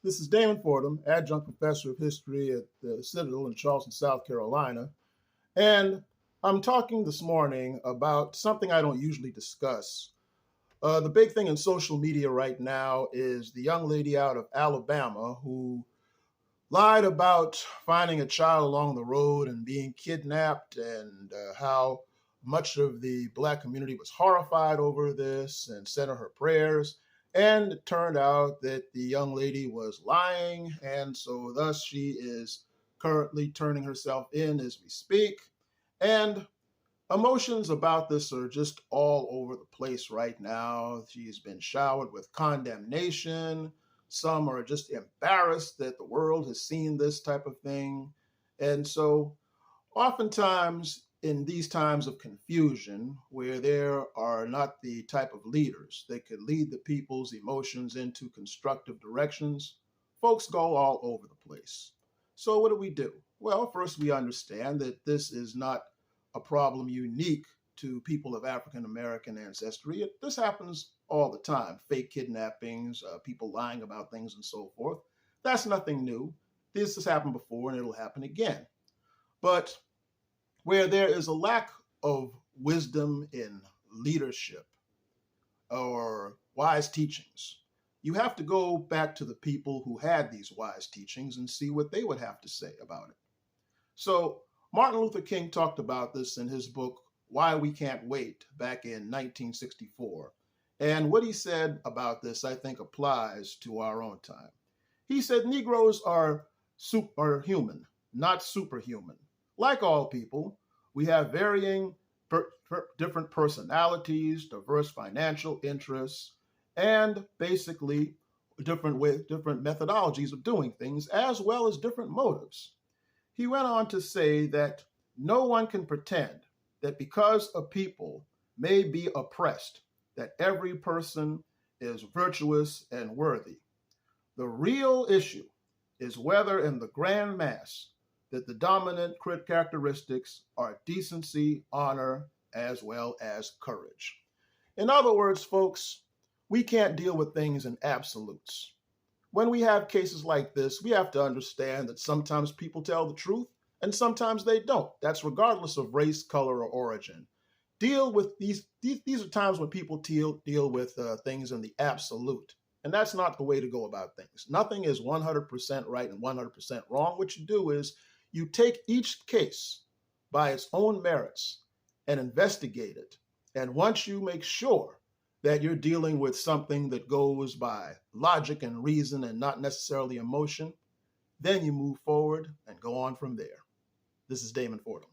This is Damon Fordham, adjunct professor of history at the Citadel in Charleston, South Carolina. And I'm talking this morning about something I don't usually discuss. The big thing in social media right now is the young lady out of Alabama who lied about finding a child along the road and being kidnapped, and how much of the Black community was horrified over this and sent her prayers. And it turned out that the young lady was lying, and so thus she is currently turning herself in as we speak. And emotions about this are just all over the place right now. She's been showered with condemnation. Some are just embarrassed that the world has seen this type of thing. And so, oftentimes, in these times of confusion, where there are not the type of leaders that could lead the people's emotions into constructive directions, folks go all over the place. So, what do? Well, first, we understand that this is not a problem unique to people of African American ancestry. This happens all the time. Fake kidnappings, people lying about things, and so forth. That's nothing new. This has happened before, and it'll happen again. But where there is a lack of wisdom in leadership or wise teachings, you have to go back to the people who had these wise teachings and see what they would have to say about it. So Martin Luther King talked about this in his book, Why We Can't Wait, back in 1964. And what he said about this, I think, applies to our own time. He said Negroes are human, not superhuman. Like all people, we have varying, different personalities, diverse financial interests, and basically different methodologies of doing things, as well as different motives. He went on to say that no one can pretend that because a people may be oppressed, that every person is virtuous and worthy. The real issue is whether in the grand mass that the dominant characteristics are decency, honor, as well as courage. In other words, folks, we can't deal with things in absolutes. When we have cases like this, we have to understand that sometimes people tell the truth and sometimes they don't. That's regardless of race, color, or origin. Deal with these are times when people deal with things in the absolute. And that's not the way to go about things. Nothing is 100% right and 100% wrong. What you do is you take each case by its own merits and investigate it. And once you make sure that you're dealing with something that goes by logic and reason and not necessarily emotion, then you move forward and go on from there. This is Damon Fordham.